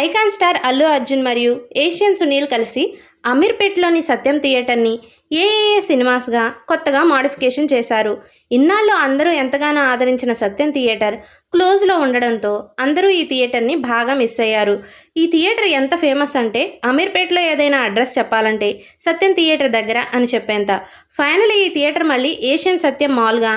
Icon star Allu Arjun మరియు Asian Sunil కలిసి అమీర్పేట్లోని సత్యం థియేటర్ని ఏఏఏ సినిమాస్గా కొత్తగా మాడిఫికేషన్ చేశారు. ఇన్నాళ్ళు అందరూ ఎంతగానో ఆదరించిన సత్యం థియేటర్ క్లోజ్లో ఉండడంతో అందరూ ఈ థియేటర్ని బాగా మిస్ అయ్యారు. ఈ థియేటర్ ఎంత ఫేమస్ అంటే అమీర్పేట్లో ఏదైనా అడ్రస్ చెప్పాలంటే సత్యం థియేటర్ దగ్గర అని చెప్పేంత. ఫైనలీ ఈ థియేటర్ మళ్ళీ ఏషియన్ సత్యం మాల్గా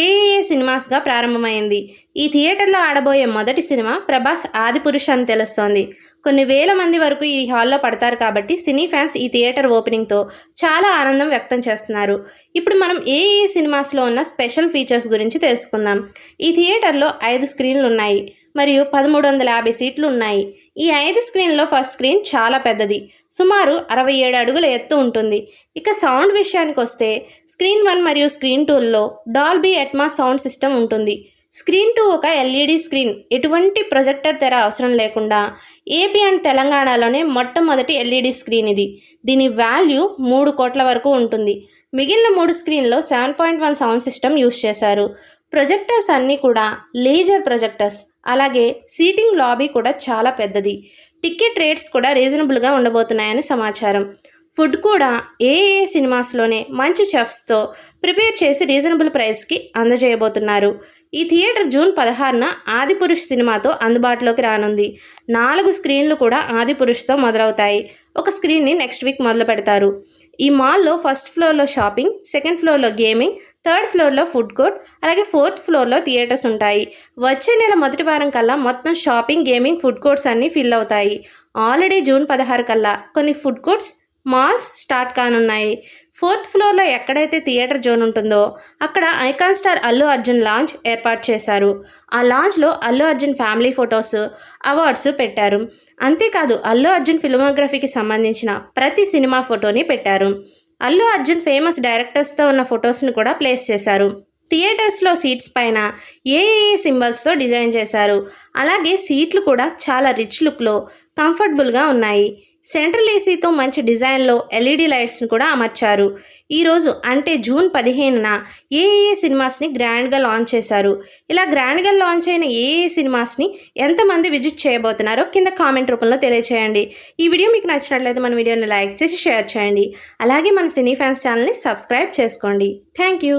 ఏఏఏ సినిమాస్గా ప్రారంభమైంది. ఈ థియేటర్లో ఆడబోయే మొదటి సినిమా ప్రభాస్ ఆదిపురుష్ అని తెలుస్తోంది. కొన్ని వేల మంది వరకు ఈ హాల్లో పడతారు కాబట్టి సినీ ఫ్యాన్స్ ఈ థియేటర్ ఓపెనింగ్తో చాలా ఆనందం వ్యక్తం చేస్తున్నారు. ఇప్పుడు మనం ఏఏఏ సినిమాస్లో ఉన్న స్పెషల్ ఫీచర్స్ గురించి తెలుసుకుందాం. ఈ థియేటర్లో 5 స్క్రీన్లు ఉన్నాయి మరియు 1350 సీట్లు ఉన్నాయి. ఈ 5 స్క్రీన్లో ఫస్ట్ స్క్రీన్ చాలా పెద్దది, సుమారు 67 అడుగుల ఎత్తు ఉంటుంది. ఇక సౌండ్ విషయానికి వస్తే స్క్రీన్ 1 మరియు స్క్రీన్ 2లో డాల్బీ అట్మాస్ సౌండ్ సిస్టమ్ ఉంటుంది. స్క్రీన్ 2 ఒక ఎల్ఈడి స్క్రీన్, ఎటువంటి ప్రొజెక్టర్ తెర అవసరం లేకుండా ఏపీ అండ్ తెలంగాణలోనే మొట్టమొదటి ఎల్ఈడి స్క్రీన్ ఇది. దీని వాల్యూ 3 కోట్ల వరకు ఉంటుంది. మిగిలిన 3 స్క్రీన్లో 7.1 సౌండ్ సిస్టమ్ యూజ్ చేశారు. ప్రొజెక్టర్స్ అన్నీ కూడా లేజర్ ప్రొజెక్టర్స్. అలాగే సీటింగ్ లాబీ కూడా చాలా పెద్దది. టికెట్ రేట్స్ కూడా రీజనబుల్గా ఉండబోతున్నాయని సమాచారం. ఫుడ్ కూడా ఏఏఏ సినిమాస్లోనే మంచి చెఫ్స్తో ప్రిపేర్ చేసి రీజనబుల్ ప్రైస్కి అందజేయబోతున్నారు. ఈ థియేటర్ జూన్ 16న ఆదిపురుష్ సినిమాతో అందుబాటులోకి రానుంది. 4 స్క్రీన్లు కూడా ఆదిపురుష్తో మొదలవుతాయి. ఒక స్క్రీన్ని నెక్స్ట్ వీక్ మొదలు పెడతారు. ఈ మాల్లో ఫస్ట్ ఫ్లోర్లో షాపింగ్, సెకండ్ ఫ్లోర్లో గేమింగ్, థర్డ్ ఫ్లోర్లో ఫుడ్ కోర్ట్, అలాగే ఫోర్త్ ఫ్లోర్లో థియేటర్స్ ఉంటాయి. వచ్చే నెల మొదటి వారం కల్లా మొత్తం షాపింగ్, గేమింగ్, ఫుడ్ కోర్ట్స్ అన్నీ ఫిల్ అవుతాయి. ఆల్రెడీ జూన్ 16 కల్లా కొన్ని ఫుడ్ కోర్ట్స్, మాల్స్ స్టార్ట్ కానున్నాయి. ఫోర్త్ ఫ్లోర్లో ఎక్కడైతే థియేటర్ జోన్ ఉంటుందో అక్కడ icon star Allu Arjun launch ఏర్పాటు చేశారు. ఆ లాంచ్లో Allu Arjun family photos, awards పెట్టారు. అంతేకాదు అల్లు అర్జున్ ఫిల్మోగ్రఫీకి సంబంధించిన ప్రతి సినిమా ఫోటోని పెట్టారు. అల్లు అర్జున్ ఫేమస్ డైరెక్టర్స్తో ఉన్న ఫొటోస్ని కూడా ప్లేస్ చేశారు. థియేటర్స్లో సీట్స్ పైన ఏఏఏ సింబల్స్తో డిజైన్ చేశారు. అలాగే సీట్లు కూడా చాలా రిచ్ లుక్లో కంఫర్టబుల్గా ఉన్నాయి. సెంట్రల్ ఏసీతో మంచి డిజైన్లో ఎల్ఈడి లైట్స్ని కూడా అమర్చారు. ఈరోజు అంటే జూన్ 15న ఏఏఏ సినిమాస్ని గ్రాండ్గా లాంచ్ చేశారు. ఇలా గ్రాండ్గా లాంచ్ అయిన ఏఏఏ సినిమాస్ని ఎంతమంది విజిట్ చేయబోతున్నారో కింద కామెంట్ రూపంలో తెలియచేయండి. ఈ వీడియో మీకు నచ్చినట్లయితే మన వీడియోని లైక్ చేసి షేర్ చేయండి. అలాగే మన సినీ ఫ్యాన్స్ ఛానల్ని సబ్స్క్రైబ్ చేసుకోండి. Thank you.